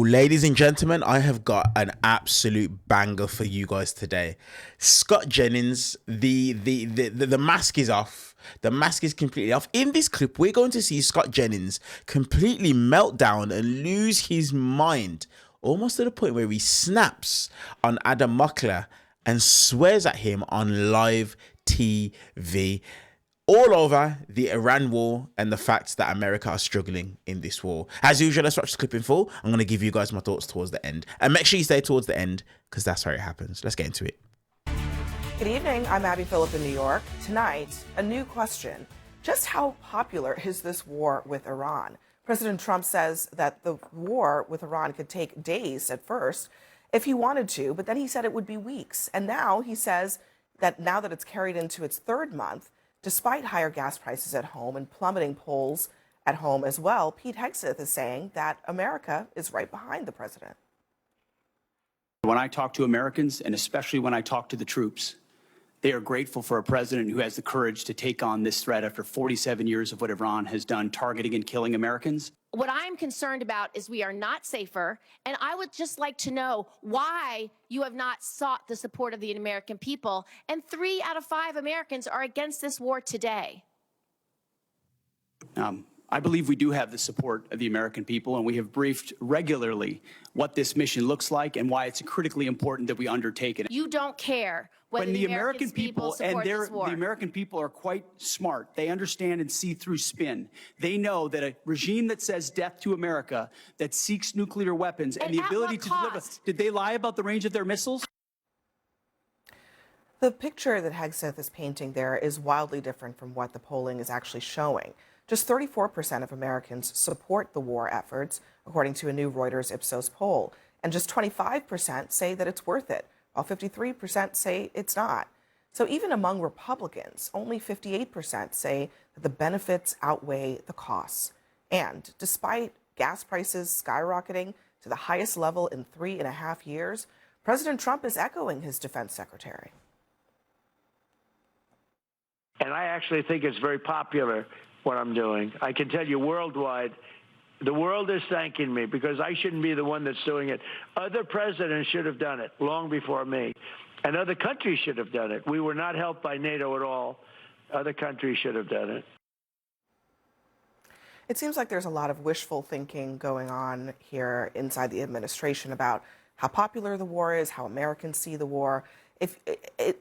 ladies and gentlemen, I have got an absolute banger for you guys today. Scott Jennings, the mask is off. The mask is completely off. In this clip, we're going to see Scott Jennings completely melt down and lose his mind, almost to the point where he snaps on Adam Mockler and swears at him on live TV. All over the Iran war and the fact that America are struggling in this war. As usual, let's watch the clip in full. I'm going to give you guys my thoughts towards the end. And make sure you stay towards the end, because that's where it happens. Let's get into it. Good evening. I'm Abby Phillips in New York. Tonight, a new question. Just how popular is this war with Iran? President Trump says that the war with Iran could take days at first if he wanted to, but then he said it would be weeks. And now he says that now that it's carried into its third month, despite higher gas prices at home and plummeting polls at home as well, Pete Hegseth is saying that America is right behind the president. When I talk to Americans, and especially when I talk to the troops, they are grateful for a president who has the courage to take on this threat after 47 years of what Iran has done, targeting and killing Americans. What I'm concerned about is we are not safer, and I would just like to know why you have not sought the support of the American people, and 3 out of 5 Americans are against this war today. I believe we do have the support of the American people, and we have briefed regularly what this mission looks like and why it's critically important that we undertake it. You don't care whether When the American people support and this war. the American people are quite smart. They understand and see through spin. They know that a regime that says death to America, that seeks nuclear weapons and the ability to deliver. Did they lie about the range of their missiles? The picture that Hegseth is painting there is wildly different from what the polling is actually showing. Just 34% of Americans support the war efforts, according to a new Reuters Ipsos poll, and just 25% say that it's worth it, while 53% say it's not. So even among Republicans, only 58% say that the benefits outweigh the costs. And despite gas prices skyrocketing to the highest level in 3.5 years, President Trump is echoing his defense secretary. And I actually think it's very popular, what I'm doing. I can tell you worldwide, the world is thanking me because I shouldn't be the one that's doing it. Other presidents should have done it long before me. And other countries should have done it. We were not helped by NATO at all. Other countries should have done it. It seems like there's a lot of wishful thinking going on here inside the administration about how popular the war is, how Americans see the war.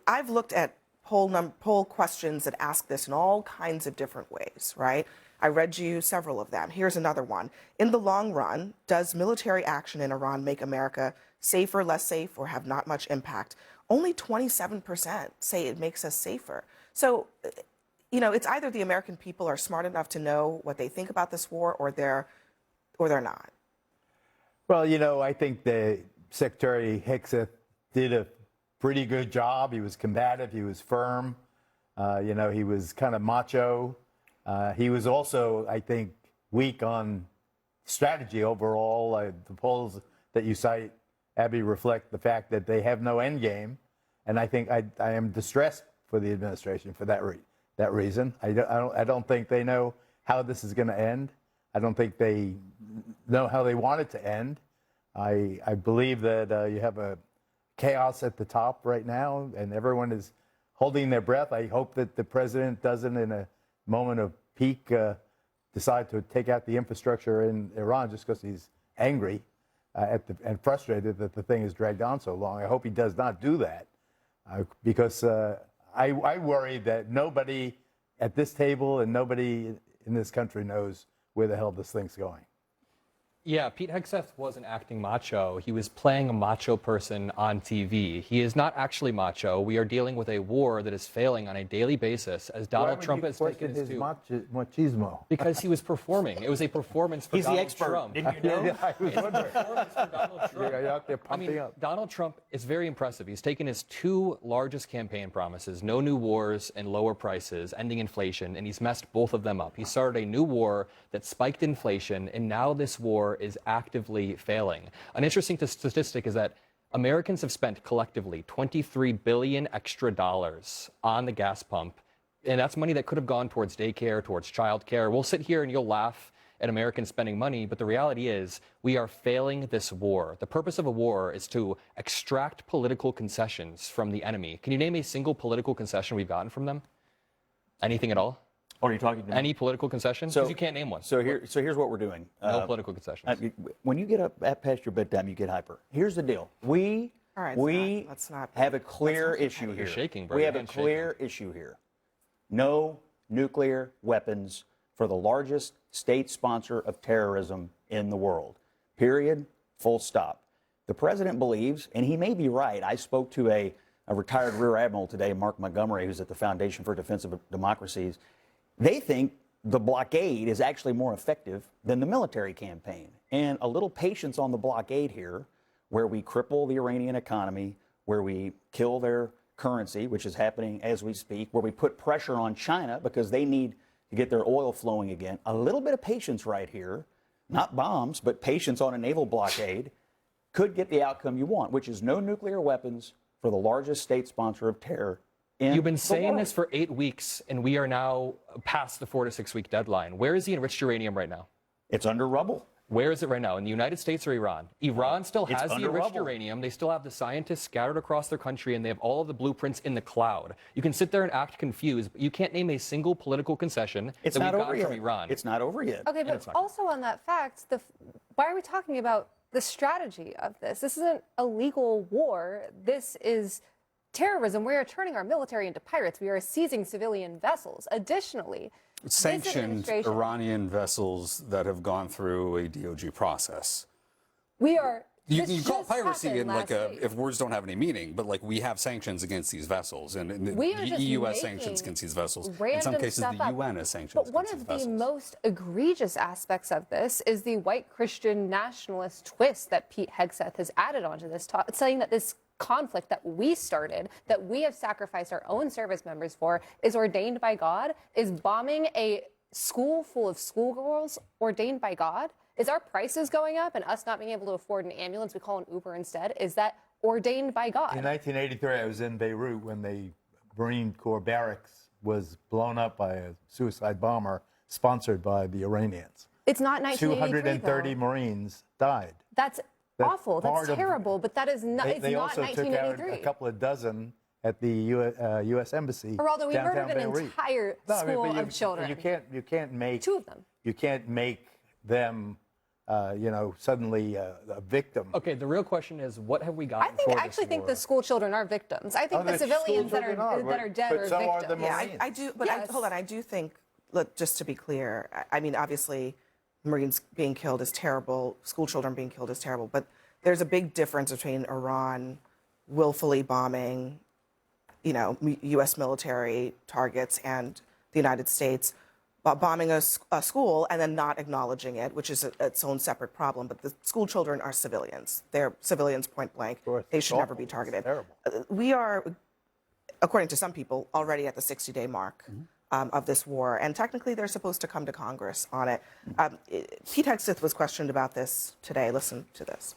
I've looked at poll questions that ask this in all kinds of different ways, right? I read you several of them. Here's another one. In the long run, does military action in Iran make America safer, less safe, or have not much impact? Only 27% say it makes us safer. So, you know, it's either the American people are smart enough to know what they think about this war, or they're not. Well, you know, I think the Secretary Hegseth did a pretty good job. He was combative. He was firm. You know, he was kind of macho. He was also, I think, weak on strategy overall. The polls that you cite, Abby, reflect the fact that they have no end game. And I think I am distressed for the administration for that reason. I don't think they know how this is going to end. I don't think they know how they want it to end. I believe that you have a chaos at the top right now, and everyone is holding their breath. I hope that the president doesn't, in a moment of peak, decide to take out the infrastructure in Iran just because he's angry and frustrated that the thing has dragged on so long. I hope he does not do that, because I worry that nobody at this table and nobody in this country knows where the hell this thing's going. Yeah, Pete Hegseth wasn't acting macho. He was playing a macho person on TV. He is not actually macho. We are dealing with a war that is failing on a daily basis as Donald Trump has taken his machismo? Because he was performing. It was a performance for Donald Trump. Didn't you know? Yeah, it was a performance for Donald Trump. You're out there pumping up. Donald Trump is very impressive. He's taken his 2 largest campaign promises, no new wars and lower prices, ending inflation, and he's messed both of them up. He started a new war that spiked inflation, and now this war is actively failing. An interesting statistic is that Americans have spent collectively $23 billion extra on the gas pump, and that's money that could have gone towards daycare, towards childcare. We'll sit here and you'll laugh and Americans spending money, but the reality is we are failing this war. The purpose of a war is to extract political concessions from the enemy. Can you name a single political concession we've gotten from them? Anything at all? Or are you talking to me? Any political concession? Because you can't name one. So here's what we're doing. No political concessions. When you get up past your bedtime, you get hyper. Here's the deal. We let's not have a clear issue here. You're shaking, bro. We have a clear issue here. No nuclear weapons for the largest state sponsor of terrorism in the world. Period. Full stop. The president believes, and he may be right. I spoke to a retired Rear Admiral today, Mark Montgomery, who's at the Foundation for Defense of Democracies. They think the blockade is actually more effective than the military campaign. And a little patience on the blockade here, where we cripple the Iranian economy, where we kill their currency, which is happening as we speak, where we put pressure on China because they need to get their oil flowing again. A little bit of patience right here, not bombs, but patience on a naval blockade, could get the outcome you want, which is no nuclear weapons for the largest state sponsor of terror. You've been saying this for 8 weeks, and we are now past the 4 to 6 week deadline. Where is the enriched uranium right now? It's under rubble. Where is it right now? In the United States or Iran? Iran still has the enriched rubble. uranium. They still have the scientists scattered across their country, and they have all of the blueprints in the cloud. You can sit there and act confused, but you can't name a single political concession that we've gotten from Iran. It's not over yet. Okay, but also on that fact, why are we talking about the strategy of this? This isn't a legal war. This is terrorism. We are turning our military into pirates. We are seizing civilian vessels. Additionally, sanctioned Iranian vessels that have gone through a DOJ process. We are. You call piracy in if words don't have any meaning, but we have sanctions against these vessels, and the EU has sanctions against these vessels. In some cases, the UN has sanctions. But one of the most egregious aspects of this is the white Christian nationalist twist that Pete Hegseth has added onto this, saying that this conflict that we started, that we have sacrificed our own service members for, is ordained by God. Is bombing a school full of schoolgirls ordained by God? Is our prices going up and us not being able to afford an ambulance, we call an Uber instead? Is that ordained by God? In 1983, I was in Beirut when the Marine Corps barracks was blown up by a suicide bomber sponsored by the Iranians. It's not 1983, 230 Marines died. That's awful. That's terrible. But that is not. It's they not also 1983. took out a couple of dozen at the U.S. Embassy. Geraldo, we downtown murdered an Beirut. entire school of children. You can't make 2 of them. You can't make them, suddenly a victim. Okay, the real question is, what have we gotten? I actually think the school children are victims. I think the civilians that are dead are so victims. Are the Marines. Yeah, I do. But hold on, I do think. Look, just to be clear, I mean, obviously, Marines being killed is terrible. School children being killed is terrible. But there's a big difference between Iran willfully bombing, U.S. military targets and the United States bombing a school and then not acknowledging it, which is its own separate problem. But the school children are civilians. They're civilians point blank. They should never be targeted. We are, according to some people, already at the 60-day mark of this war. And technically, they're supposed to come to Congress on it. Pete Hegseth was questioned about this today. Listen to this.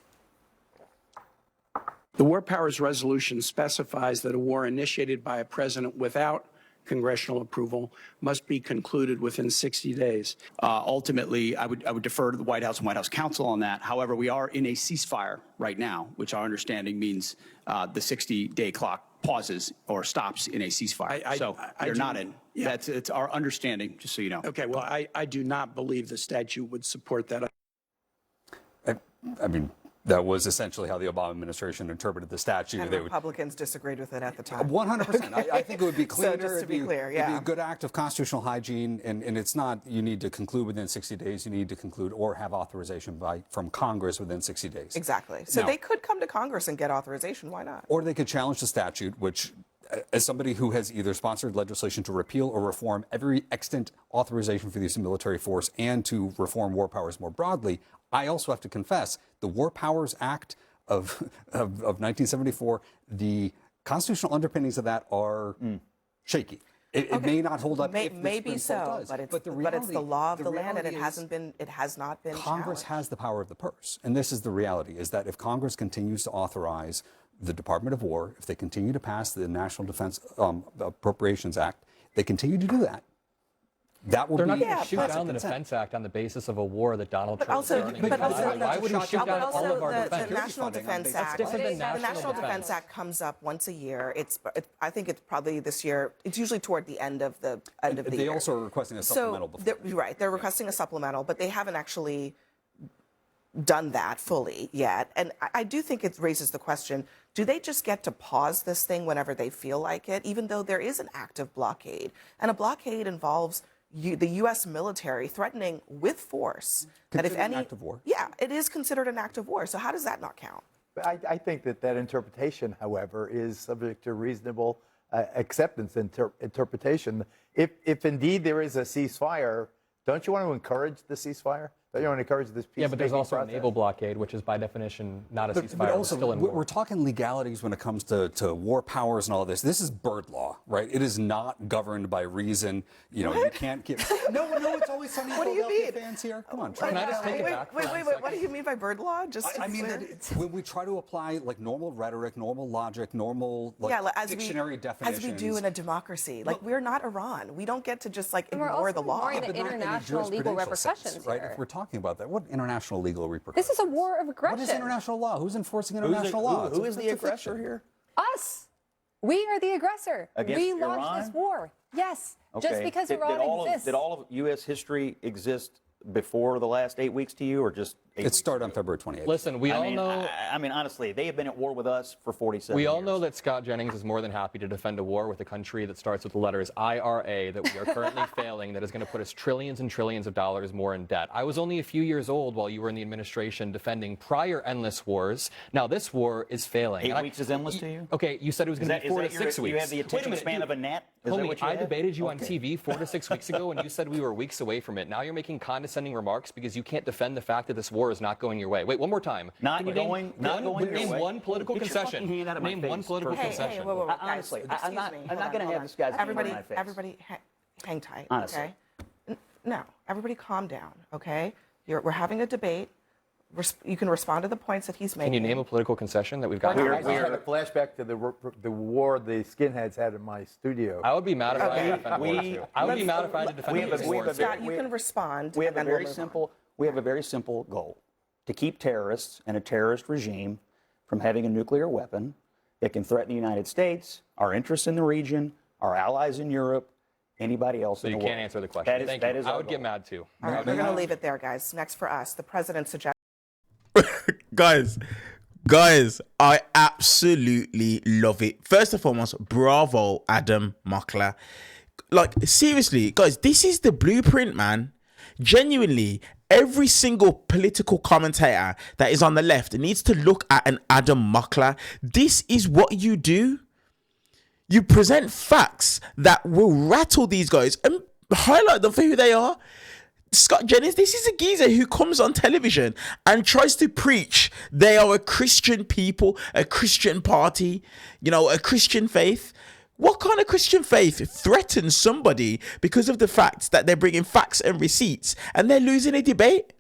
The War Powers Resolution specifies that a war initiated by a president without congressional approval must be concluded within 60 days. Ultimately, I would defer to the White House and White House counsel on that. However, we are in a ceasefire right now, which our understanding means the 60-day clock pauses or stops in a ceasefire. So you're not in. Yeah. It's our understanding, just so you know. Okay, well, I do not believe the statute would support that. I mean, that was essentially how the Obama administration interpreted the statute. And Republicans disagreed with it at the time. 100%. I think it would be cleaner. So just to be clear, yeah. It'd be a good act of constitutional hygiene, and it's not you need to conclude within 60 days. You need to conclude or have authorization from Congress within 60 days. Exactly. So they could come to Congress and get authorization. Why not? Or they could challenge the statute, which, as somebody who has either sponsored legislation to repeal or reform every extant authorization for the use of military force and to reform war powers more broadly, I also have to confess the War Powers Act of 1974, the constitutional underpinnings of that are shaky. It may not hold up. Maybe so, but it's the law of the land, and it has not been. Congress has the power of the purse, and this is the reality: is that if Congress continues to authorize the Department of War, if they continue to pass the National Defense Appropriations Act, they continue to do that. That will They're be. not going Yeah, to shoot but- down the Defense Act on the basis of a war that Donald But Trump also, is starting. but also, Why would he shoot but down all also of our the defense? National Defense That's Act. different than The national National defense. Defense Act comes up once a year. I think it's probably this year. It's usually toward the end of the year. They also are requesting a supplemental before. Right, they're requesting a supplemental, but they haven't actually done that fully yet. And I do think it raises the question, do they just get to pause this thing whenever they feel like it, even though there is an active blockade? And a blockade involves the U.S. military threatening with force that if Considered an any act of war? Yeah, it is considered an act of war. So how does that not count? But I think that interpretation, however, is subject to reasonable acceptance interpretation. If indeed there is a ceasefire, don't you want to encourage the ceasefire? Don't you want to encourage this peace? Yeah, but there's also a naval blockade, which is by definition not a ceasefire. But also, still in war. we're talking legalities when it comes to war powers and all this. This is bird law, right? It is not governed by reason. You know, you can't get. No, it's always sunny What do you Philadelphia mean? fans here. Come on, Can I just take it Wait, back? wait, what do you mean by bird law? Just to I be mean, clear. when we try to apply like normal rhetoric, normal logic, normal as dictionary definitions, as we do in a democracy. Like, we're not Iran. We don't get to just like And we're ignore also the law. ignoring the but not in a international legal jurisprudential sense, repercussions right? here. If we're talking about that, what international legal repercussions? This is a war of aggression. What is international law? Who's enforcing international law? Who is It's the a aggressor fiction. here? Us. We are the aggressor. Against we launched Iran? this war. Yes. Just Okay. because Did Iran all exists. Did all of U.S. history exist before the last 8 weeks to you, or just 8 It weeks? started on February 28th. Listen, we all know. I mean, honestly, they have been at war with us for 47 We all years. know that Scott Jennings is more than happy to defend a war with a country that starts with the letters IRA that we are currently failing, that is going to put us trillions and trillions of dollars more in debt. I was only a few years old while you were in the administration defending prior endless wars. Now this war is failing. 8 weeks is endless to you? Okay, you said it was going to be 4 to 6 weeks. You have the Wait a attention minute, span of a gnat? Is that Homie, what you I have? debated you on TV 4 to 6 weeks ago, and you said we were weeks away from it. Now you're making condescending remarks because you can't defend the fact that this war is not going your way. Wait, one more time. Not Can you going your name way. one political Get your concession. fucking hand out of my Name one face, political first. concession. Whoa, guys, Honestly, I'm excuse not me. going Hold to on, have hold this guy's hand Everybody, in my face. everybody, hang tight. Honestly. Okay. No, everybody, calm down. Okay. We're having a debate. You can respond to the points that he's making. Can you name a political concession that we've got? I had a flashback to the war the skinheads had in my studio. I would be mad if I Okay. had to defend war too. I would be mad if I had to defend we have a- this we war have a too. Scott, you can respond. We have and a then very we'll move on. simple. We have a very simple goal: to keep terrorists and a terrorist regime from having a nuclear weapon that can threaten the United States, our interests in the region, our allies in Europe, anybody else So in you the world. can't answer the question. That is, Thank that you. is I our would get goal. mad too. All right, we're going to leave it there, guys. Next for us, the president suggests. Guys, I absolutely love it. First and foremost, bravo, Adam Mockler. Like, seriously, guys, this is the blueprint, man. Genuinely, every single political commentator that is on the left needs to look at an Adam Mockler. This is what you do. You present facts that will rattle these guys and highlight them for who they are. Scott Jennings, this is a geezer who comes on television and tries to preach they are a Christian people, a Christian party, you know, a Christian faith. What kind of Christian faith threatens somebody because of the fact that they're bringing facts and receipts and they're losing a debate?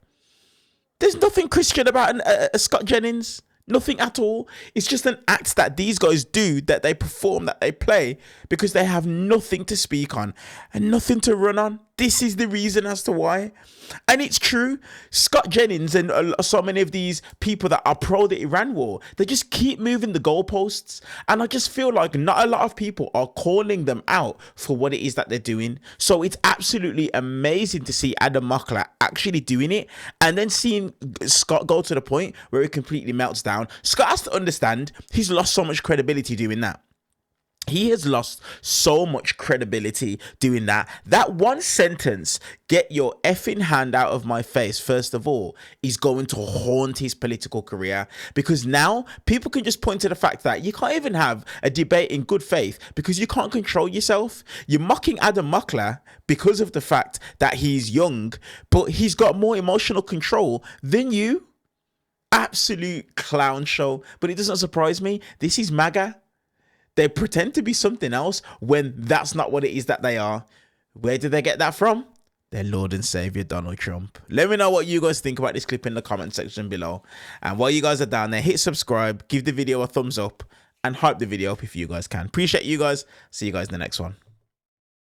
There's nothing Christian about Scott Jennings. Nothing at all. It's just an act that these guys do, that they perform, that they play, because they have nothing to speak on and nothing to run on. This is the reason as to why. And it's true. Scott Jennings and so many of these people that are pro the Iran war, they just keep moving the goalposts. And I just feel like not a lot of people are calling them out for what it is that they're doing. So it's absolutely amazing to see Adam Mockler actually doing it and then seeing Scott go to the point where he completely melts down. Scott has to understand he's lost so much credibility doing that. He has lost so much credibility doing that. That one sentence, get your effing hand out of my face, first of all, is going to haunt his political career, because now people can just point to the fact that you can't even have a debate in good faith because you can't control yourself. You're mocking Adam Mockler because of the fact that he's young, but he's got more emotional control than you. Absolute clown show. But it doesn't surprise me. This is MAGA. They pretend to be something else when that's not what it is that they are. Where did they get that from? Their Lord and Savior, Donald Trump. Let me know what you guys think about this clip in the comment section below. And while you guys are down there, hit subscribe, give the video a thumbs up, and hype the video up if you guys can. Appreciate you guys. See you guys in the next one.